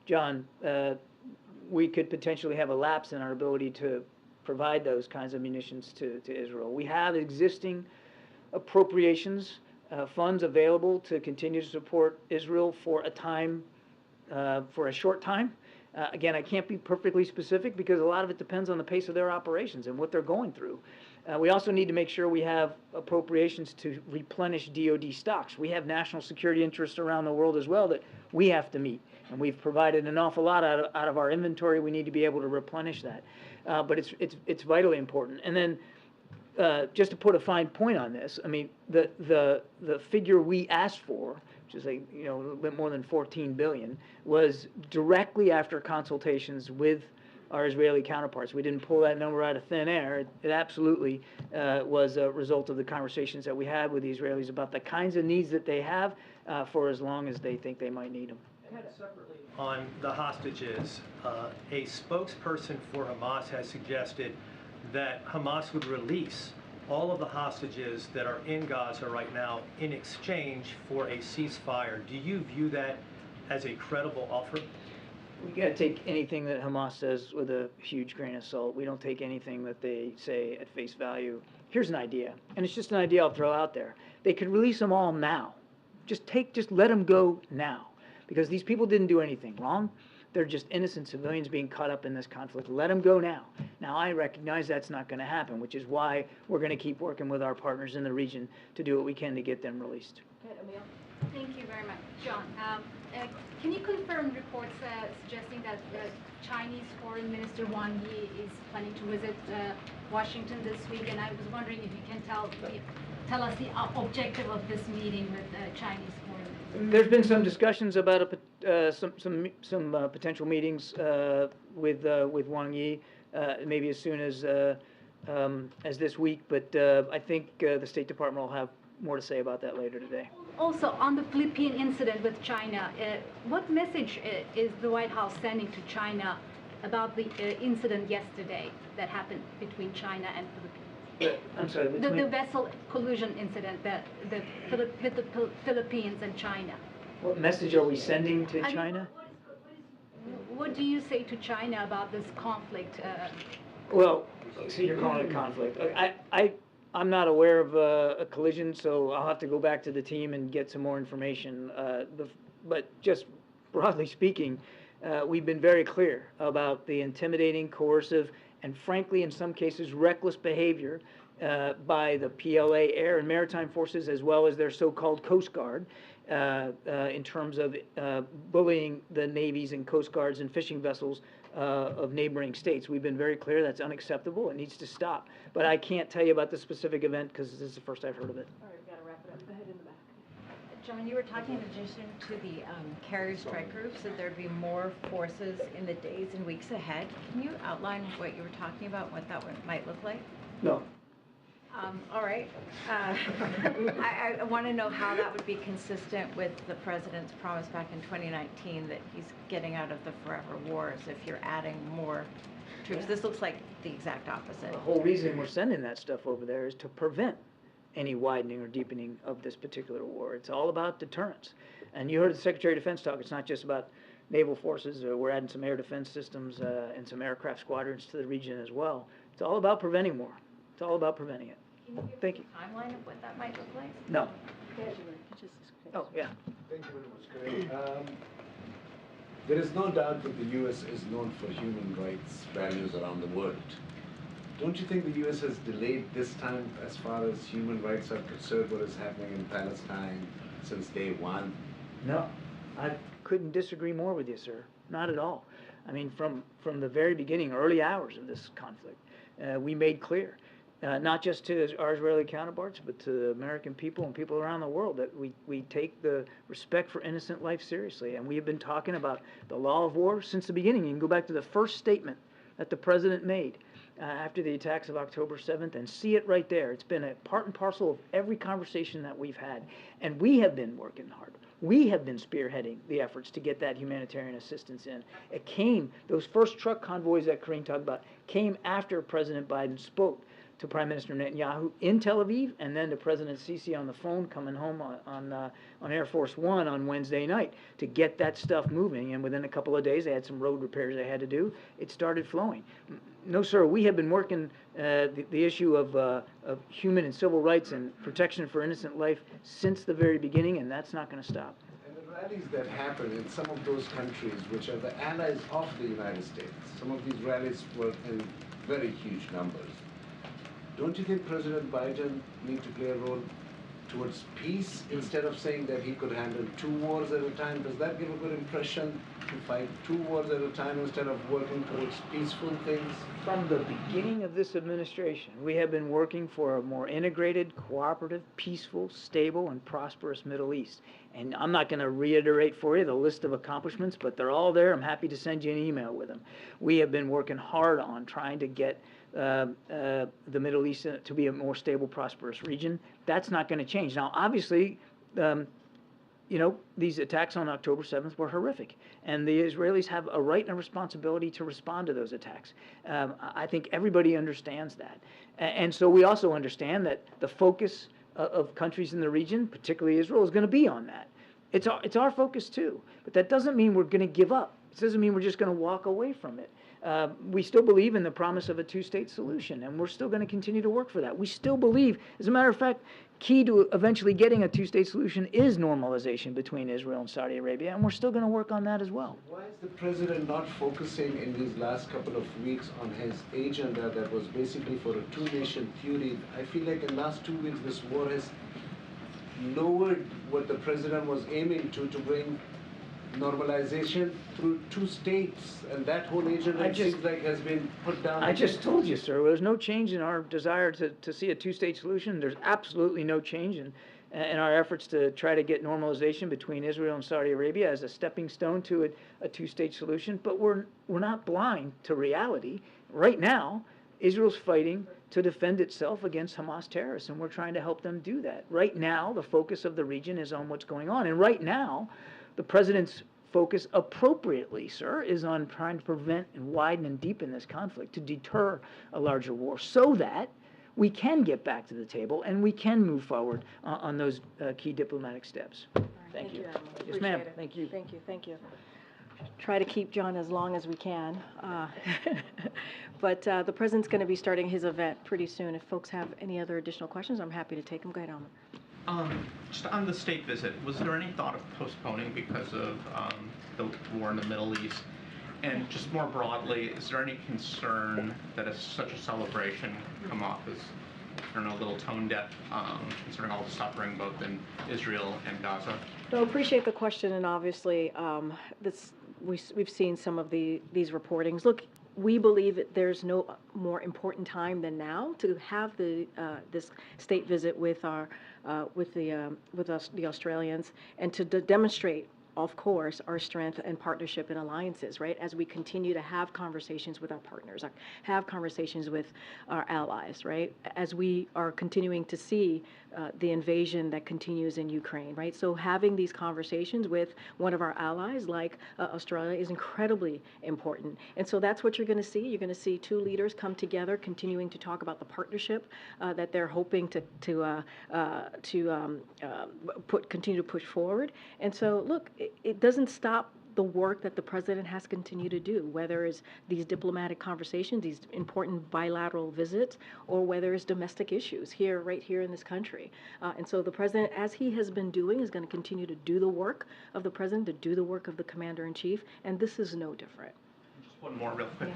John, we could potentially have a lapse in our ability to provide those kinds of munitions to Israel. We have existing appropriations, funds available to continue to support Israel for a time, for a short time. Again, I can't be perfectly specific because a lot of it depends on the pace of their operations and what they're going through. We also need to make sure we have appropriations to replenish DoD stocks. We have national security interests around the world as well that we have to meet. And we've provided an awful lot out of our inventory. We need to be able to replenish that. But it's vitally important. And then just to put a fine point on this, I mean, the figure we asked for, which is a little bit more than 14 billion, was directly after consultations with our Israeli counterparts. We didn't pull that number out of thin air. It absolutely was a result of the conversations that we had with the Israelis about the kinds of needs that they have for as long as they think they might need them. Separately on the hostages, a spokesperson for Hamas has suggested that Hamas would release all of the hostages that are in Gaza right now in exchange for a ceasefire. Do you view that as a credible offer? We got to take anything that Hamas says with a huge grain of salt. We don't take anything that they say at face value. Here's an idea, and it's just an idea I'll throw out there. They could release them all now. Just let them go now, because these people didn't do anything wrong. They're just innocent civilians being caught up in this conflict. Let them go now. Now, I recognize that's not going to happen, which is why we're going to keep working with our partners in the region to do what we can to get them released. Thank you very much. John, can you confirm reports suggesting that Chinese Foreign Minister Wang Yi is planning to visit Washington this week? And I was wondering if you can tell us the objective of this meeting with Chinese Foreign Minister. There's been some discussions about some potential meetings with Wang Yi, maybe as soon as this week. But I think the State Department will have more to say about that later today. Also, on the Philippine incident with China, what message is the White House sending to China about the incident yesterday that happened between China and Philippines? I'm sorry. The vessel collision incident with the Philippines and China. What message are we sending to China? What do you say to China about this conflict? Well, so you're calling it a conflict. I'm not aware of a collision, so I'll have to go back to the team and get some more information. But just broadly speaking, we've been very clear about the intimidating, coercive, and frankly, in some cases, reckless behavior by the PLA air and maritime forces, as well as their so-called Coast Guard, in terms of bullying the navies and Coast Guards and fishing vessels of neighboring states. We've been very clear that's unacceptable. It needs to stop. But I can't tell you about the specific event because this is the first I've heard of it. All right, we've got to wrap it up. Go ahead in the back. John, you were talking in addition to the carrier strike groups that there'd be more forces in the days and weeks ahead. Can you outline what you were talking about, what that might look like? No. All right. I want to know how that would be consistent with the president's promise back in 2019 that he's getting out of the forever wars if you're adding more troops. This looks like the exact opposite. The whole reason we're sending that stuff over there is to prevent any widening or deepening of this particular war. It's all about deterrence. And you heard the Secretary of Defense talk. It's not just about naval forces. We're adding some air defense systems and some aircraft squadrons to the region as well. It's all about preventing war. It's all about preventing it. Can you give Thank you. a timeline of what that might look like? No. Oh, yeah. Thank you very much, Karine. There is no doubt that the U.S. is known for human rights values around the world. Don't you think the U.S. has delayed this time as far as human rights are concerned, what is happening in Palestine since day one? No. I couldn't disagree more with you, sir. Not at all. I mean, from the very beginning, early hours of this conflict, we made clear, not just to our Israeli counterparts, but to the American people and people around the world, that we take the respect for innocent life seriously. And we have been talking about the law of war since the beginning. You can go back to the first statement that the president made after the attacks of October 7th and see it right there. It's been a part and parcel of every conversation that we've had. And we have been working hard. We have been spearheading the efforts to get that humanitarian assistance in. It came, those first truck convoys that Karine talked about, came after President Biden spoke to Prime Minister Netanyahu in Tel Aviv, and then to President Sisi on the phone coming home on Air Force One on Wednesday night to get that stuff moving. And within a couple of days, they had some road repairs they had to do. It started flowing. No, sir, we have been working the issue of human and civil rights and protection for innocent life since the very beginning, and that's not going to stop. And the rallies that happen in some of those countries, which are the allies of the United States, some of these rallies were in very huge numbers. Don't you think President Biden needs to play a role towards peace instead of saying that he could handle 2 wars at a time? Does that give a good impression to fight 2 wars at a time instead of working towards peaceful things? From the beginning of this administration, we have been working for a more integrated, cooperative, peaceful, stable, and prosperous Middle East. And I'm not going to reiterate for you the list of accomplishments, but they're all there. I'm happy to send you an email with them. We have been working hard on trying to get the Middle East to be a more stable, prosperous region. That's not going to change. Now, obviously, you know, these attacks on October 7th were horrific, and the Israelis have a right and a responsibility to respond to those attacks. I think everybody understands that. And so we also understand that the focus of countries in the region, particularly Israel, is going to be on that. It's our focus too, but that doesn't mean we're going to give up. It doesn't mean we're just going to walk away from it. We still believe in the promise of a 2-state solution, and we're still going to continue to work for that. We still believe, as a matter of fact, key to eventually getting a 2-state solution is normalization between Israel and Saudi Arabia, and we're still going to work on that as well. Why is the president not focusing in these last couple of weeks on his agenda that was basically for a 2-nation theory? I feel like in the last 2 weeks this war has lowered what the president was aiming to bring normalization through 2 states, and that whole agenda seems like has been put down. I just told you, sir, there's no change in our desire to see a 2-state solution. There's absolutely no change in our efforts to try to get normalization between Israel and Saudi Arabia as a stepping stone to a 2-state solution. But we're not blind to reality. Right now, Israel's fighting to defend itself against Hamas terrorists, and we're trying to help them do that. Right now, the focus of the region is on what's going on, and right now, the president's focus appropriately, sir, is on trying to prevent and widen and deepen this conflict to deter a larger war so that we can get back to the table and we can move forward on those key diplomatic steps. Thank you. Yes, ma'am. Thank you. Thank you. Thank you. Try to keep John as long as we can. But the president's going to be starting his event pretty soon. If folks have any other additional questions, I'm happy to take them. Go ahead, Alma. Just on the state visit, was there any thought of postponing because of the war in the Middle East? And just more broadly, is there any concern that such a celebration come off as, I don't know, a little tone deaf, concerning all the suffering both in Israel and Gaza? No, appreciate the question, and obviously we've seen some of these reportings. Look, we believe that there's no more important time than now to have this state visit with the Australians and to demonstrate, of course, our strength and partnership and alliances, right? As we continue to have conversations with our partners, have conversations with our allies, right? As we are continuing to see the invasion that continues in Ukraine, right? So having these conversations with one of our allies, like Australia, is incredibly important. And so that's what you're going to see. You're going to see 2 leaders come together, continuing to talk about the partnership that they're hoping to continue to push forward. And so, look, it doesn't stop the work that the president has continued to do, whether it's these diplomatic conversations, these important bilateral visits, or whether it's domestic issues right here in this country. And so the president, as he has been doing, is going to continue to do the work of the president, to do the work of the commander-in-chief, and this is no different. Just one more real quick.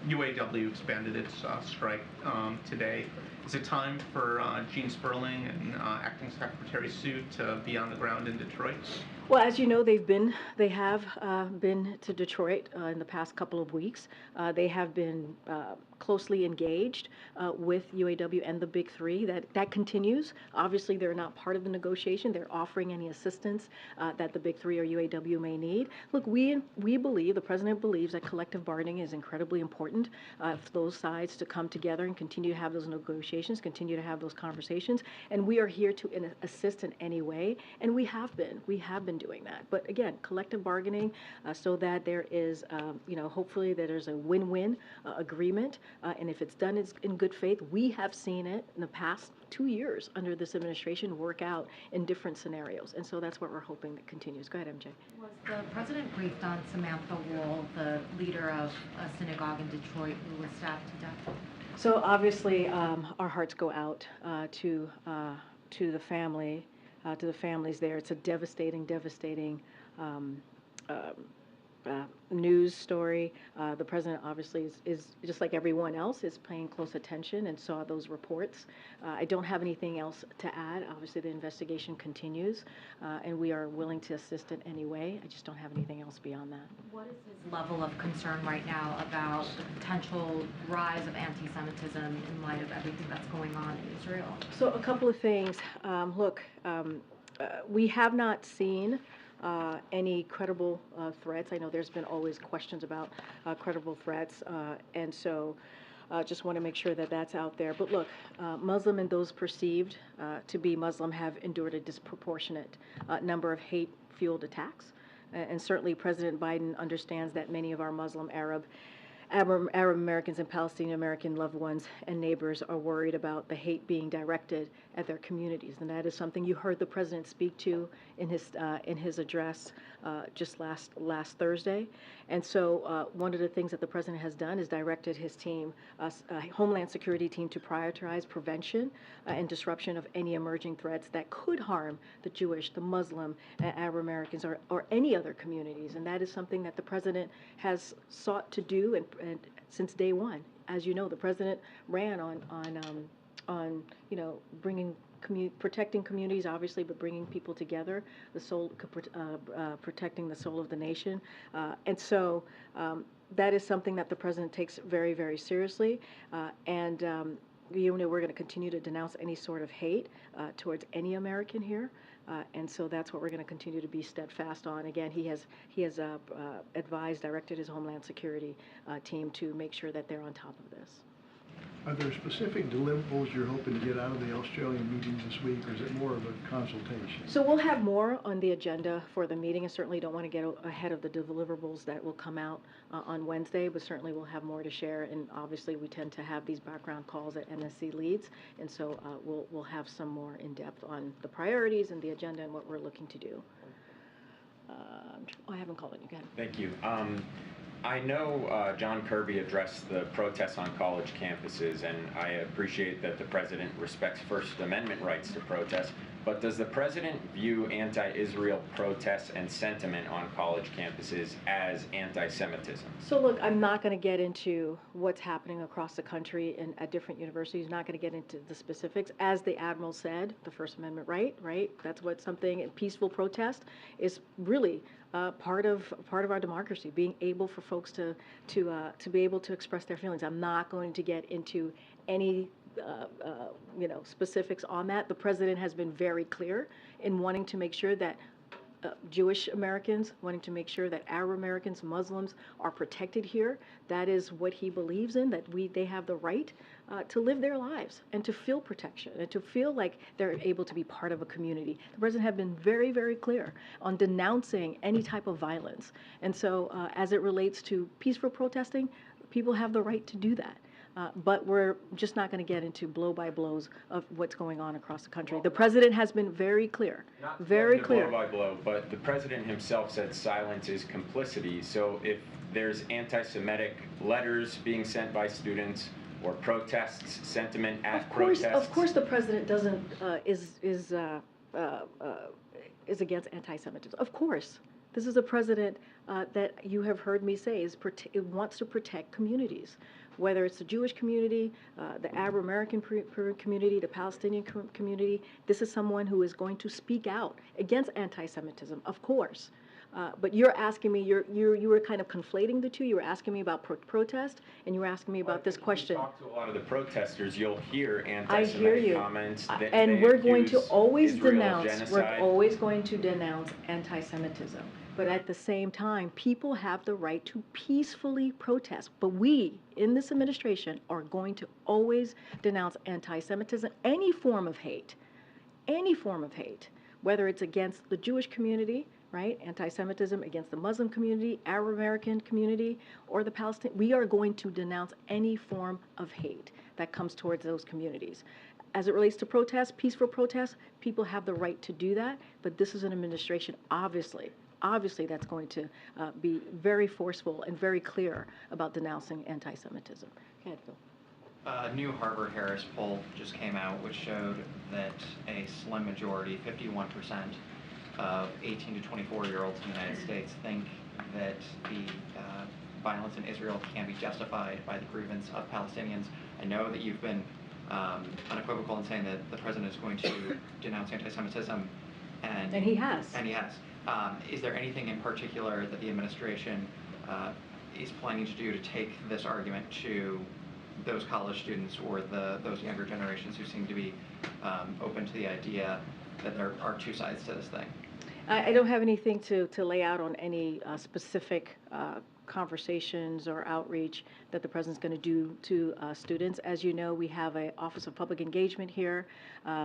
UAW expanded its strike today. Is it time for Gene Sperling and Acting Secretary Sue to be on the ground in Detroit? Well, as you know, they have been to Detroit in the past couple of weeks. They have been closely engaged with UAW and the Big Three. That continues. Obviously, they're not part of the negotiation. They're offering any assistance that the Big Three or UAW may need. Look, we believe, the president believes, that collective bargaining is incredibly important for those sides to come together and continue to have those negotiations, continue to have those conversations. And we are here to assist in any way, and we have been doing that. But again, collective bargaining, so that there is, hopefully that there's a win-win agreement. And if it's done in good faith, we have seen it in the past 2 years under this administration work out in different scenarios. And so that's what we're hoping that continues. Go ahead, MJ. Was the president briefed on Samantha Wool, the leader of a synagogue in Detroit who was stabbed to death? So obviously, our hearts go out to the family. To the families there. It's a devastating news story. The president obviously is just like everyone else, is paying close attention and saw those reports. I don't have anything else to add. Obviously, the investigation continues, and we are willing to assist in any way. I just don't have anything else beyond that. What is his level of concern right now about the potential rise of anti-Semitism in light of everything that's going on in Israel? So a couple of things. We have not seen any credible threats. I know there's been always questions about credible threats, and so just want to make sure that that's out there. But look, Muslim and those perceived to be Muslim have endured a disproportionate number of hate-fueled attacks, and certainly President Biden understands that many of our Muslim, Arab Americans and Palestinian American loved ones and neighbors are worried about the hate being directed at their communities, and that is something you heard the president speak to in his address just last Thursday. And so one of the things that the president has done is directed his team, Homeland Security team, to prioritize prevention and disruption of any emerging threats that could harm the Jewish, the Muslim, Arab Americans, or any other communities. And that is something that the president has sought to do and since day one. As you know, the president ran on bringing protecting communities, obviously, but bringing people together, protecting the soul of the nation. And so that is something that the president takes very, very seriously. We're going to continue to denounce any sort of hate towards any American here. And so that's what we're going to continue to be steadfast on. Again, he has directed his Homeland Security team to make sure that they're on top of this. Are there specific deliverables you're hoping to get out of the Australian meetings this week, or is it more of a consultation? So we'll have more on the agenda for the meeting. I certainly don't want to get ahead of the deliverables that will come out on Wednesday, but certainly we'll have more to share. And obviously, we tend to have these background calls at NSC leads, and so we'll have some more in depth on the priorities and the agenda and what we're looking to do. I haven't called it again. Thank you. I know John Kirby addressed the protests on college campuses, and I appreciate that the president respects First Amendment rights to protest, but does the president view anti-Israel protests and sentiment on college campuses as anti-Semitism? So look, I'm not going to get into what's happening across the country and at different universities. Not going to get into the specifics. As the Admiral said, the First Amendment right? That's what something, peaceful protest is really part of our democracy, being able for folks to be able to express their feelings. I'm not going to get into any specifics on that. The president has been very clear in wanting to make sure that Jewish Americans, wanting to make sure that Arab Americans, Muslims are protected here. That is what he believes in, that they have the right to live their lives and to feel protection and to feel like they're able to be part of a community. The president has been very, very clear on denouncing any type of violence. And so as it relates to peaceful protesting, people have the right to do that. But we're just not going to get into blow-by-blows of what's going on across the country. The president has been very clear, very clear. Blow-by-blow, but the president himself said silence is complicity. So if there's anti-Semitic letters being sent by students or protests, sentiment at protests. Of course, the president doesn't is against anti-Semitism. Of course, this is a president that you have heard me say wants to protect communities. Whether it's the Jewish community, the Arab American community, the Palestinian community, this is someone who is going to speak out against anti-Semitism, of course. But you're asking me, you were kind of conflating the two. You were asking me about protest, and you were asking me about this question. If you talk to a lot of the protesters, you'll hear anti-Semitic comments. And we're going to always denounce. We're always going to denounce anti-Semitism. But at the same time, people have the right to peacefully protest. But we, in this administration, are going to always denounce anti-Semitism, any form of hate, whether it's against the Jewish community, right? Anti-Semitism against the Muslim community, Arab American community, or the Palestinian. We are going to denounce any form of hate that comes towards those communities. As it relates to protests, peaceful protests, people have the right to do that. But this is an administration, obviously, that's going to be very forceful and very clear about denouncing anti-Semitism. Go ahead, Phil. A new Harvard-Harris poll just came out, which showed that a slim majority, 51%, of 18 to 24-year-olds in the United States think that the violence in Israel can be justified by the grievance of Palestinians. I know that you've been unequivocal in saying that the president is going to denounce anti-Semitism, and he has. And he has. Is there anything in particular that the administration is planning to do to take this argument to those college students or those younger generations who seem to be open to the idea that there are two sides to this thing? I don't have anything to lay out on any specific conversations or outreach that the president's going to do to students. As you know, we have an Office of Public Engagement here.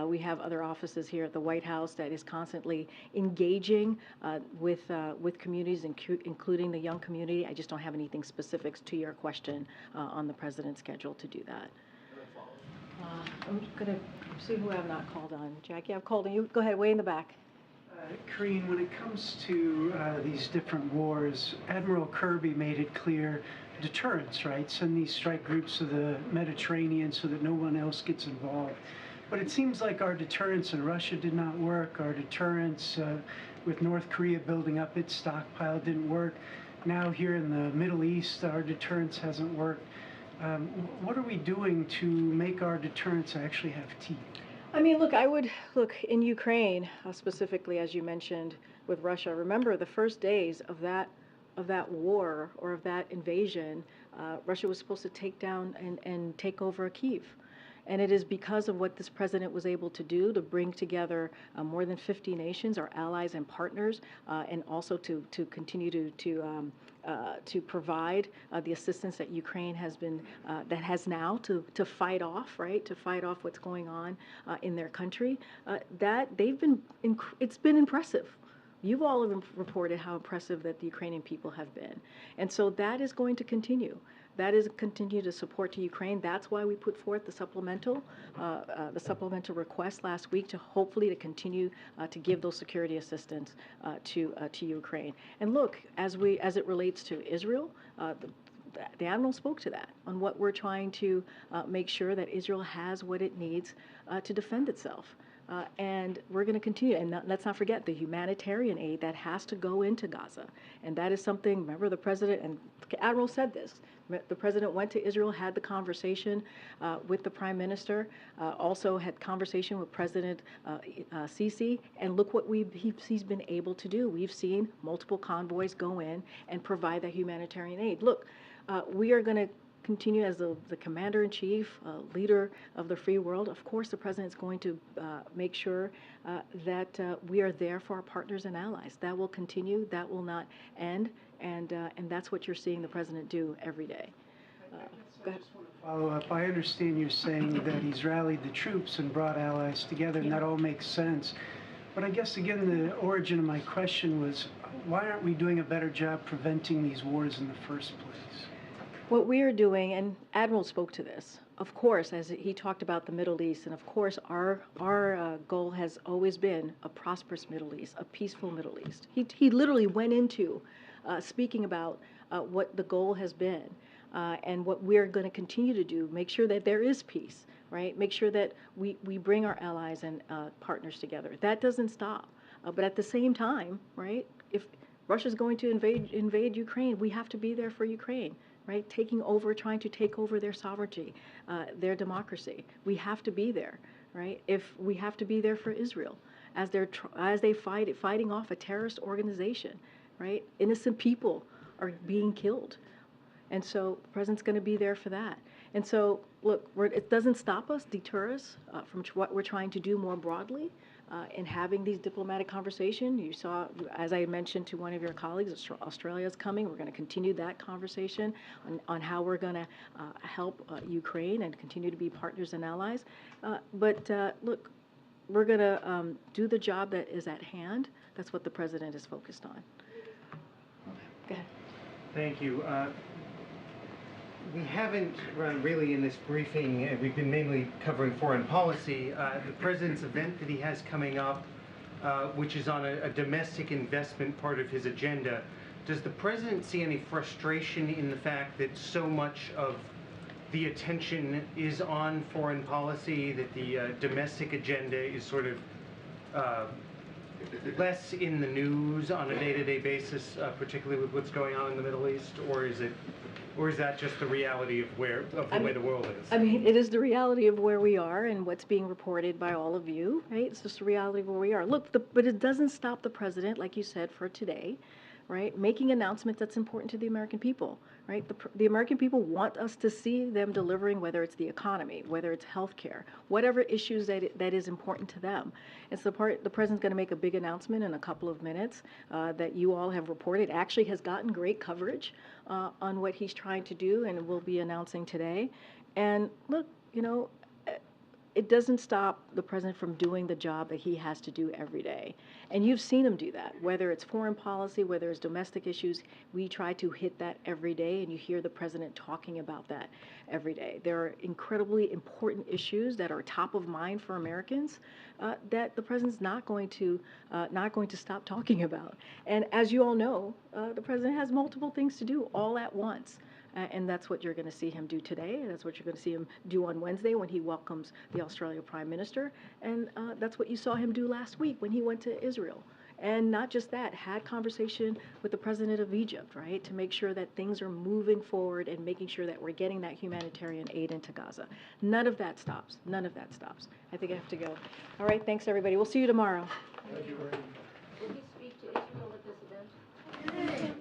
We have other offices here at the White House that is constantly engaging with communities, including the young community. I just don't have anything specifics to your question on the president's schedule to do that. I'm going to see who I have not called on. Jackie, I've called on you. Go ahead, way in the back. Karine, when it comes to these different wars, Admiral Kirby made it clear deterrence, right? Send these strike groups to the Mediterranean so that no one else gets involved. But it seems like our deterrence in Russia did not work. Our deterrence with North Korea building up its stockpile didn't work. Now here in the Middle East, our deterrence hasn't worked. What are we doing to make our deterrence actually have teeth? I mean, look, I would look in Ukraine specifically, as you mentioned, with Russia. Remember the first days of that war or of that invasion, Russia was supposed to take down and take over Kyiv. And it is because of what this president was able to do to bring together more than 50 nations, our allies and partners, and also to continue to provide the assistance that Ukraine has been now to fight off, right? To fight off what's going on in their country. It's been impressive. You've all reported how impressive that the Ukrainian people have been, and so that is going to continue. That is continue to support to Ukraine. That's why we put forth the supplemental request last week to hopefully to continue to give those security assistance to Ukraine. And look, as it relates to Israel, the Admiral spoke to that on what we're trying to make sure that Israel has what it needs to defend itself. And we're going to continue. And let's not forget the humanitarian aid that has to go into Gaza. And that is something, remember the president, and Admiral said this, the president went to Israel, had the conversation with the prime minister, also had conversation with President Sisi, and look what he's been able to do. We've seen multiple convoys go in and provide that humanitarian aid. Look, we are going to continue as the commander-in-chief, leader of the free world. Of course, the president is going to make sure that we are there for our partners and allies. That will continue. That will not end. And that's what you're seeing the president do every day. Go ahead. Follow up. I understand you're saying that he's rallied the troops and brought allies together, and that all makes sense. But I guess, again, the origin of my question was, why aren't we doing a better job preventing these wars in the first place? What we are doing, and Admiral spoke to this, of course, as he talked about the Middle East, and of course our goal has always been a prosperous Middle East, a peaceful Middle East. He literally went into speaking about what the goal has been and what we're going to continue to do, make sure that there is peace, right? Make sure that we bring our allies and partners together. That doesn't stop. But at the same time, right, if Russia's going to invade Ukraine, we have to be there for Ukraine. Right, trying to take over their sovereignty, their democracy. We have to be there, right? If we have to be there for Israel, as they fighting off a terrorist organization, right? Innocent people are being killed, and so the president's going to be there for that. And so, look, it doesn't stop us, deter us from what we're trying to do more broadly. In having these diplomatic conversations. You saw, as I mentioned to one of your colleagues, Australia is coming. We're going to continue that conversation on how we're going to help Ukraine and continue to be partners and allies. But look, we're going to do the job that is at hand. That's what the president is focused on. Go ahead. Thank you. We haven't really in this briefing, we've been mainly covering foreign policy. The president's event that he has coming up, which is on a domestic investment part of his agenda, does the president see any frustration in the fact that so much of the attention is on foreign policy, that the domestic agenda is sort of less in the news on a day-to-day basis, particularly with what's going on in the Middle East, or is that just the reality of the way the world is? I mean, it is the reality of where we are and what's being reported by all of you, right? It's just the reality of where we are. Look, but it doesn't stop the president, like you said, for today, right? Making announcements that's important to the American people, right? The American people want us to see them delivering, whether it's the economy, whether it's healthcare, whatever issues that is important to them. It's the president's going to make a big announcement in a couple of minutes that you all have reported. Actually has gotten great coverage on what he's trying to do and will be announcing today. And look, you know, it doesn't stop the president from doing the job that he has to do every day. And you've seen him do that, whether it's foreign policy, whether it's domestic issues. We try to hit that every day, and you hear the president talking about that every day. There are incredibly important issues that are top of mind for Americans that the president's not going to stop talking about. And as you all know, the president has multiple things to do all at once. And that's what you're going to see him do today. That's what you're going to see him do on Wednesday when he welcomes the Australian Prime Minister. And that's what you saw him do last week when he went to Israel. And not just that, had conversation with the president of Egypt, right, to make sure that things are moving forward and making sure that we're getting that humanitarian aid into Gaza. None of that stops. None of that stops. I think I have to go. All right, thanks, everybody. We'll see you tomorrow. Thank you. Will he speak to Israel at this event?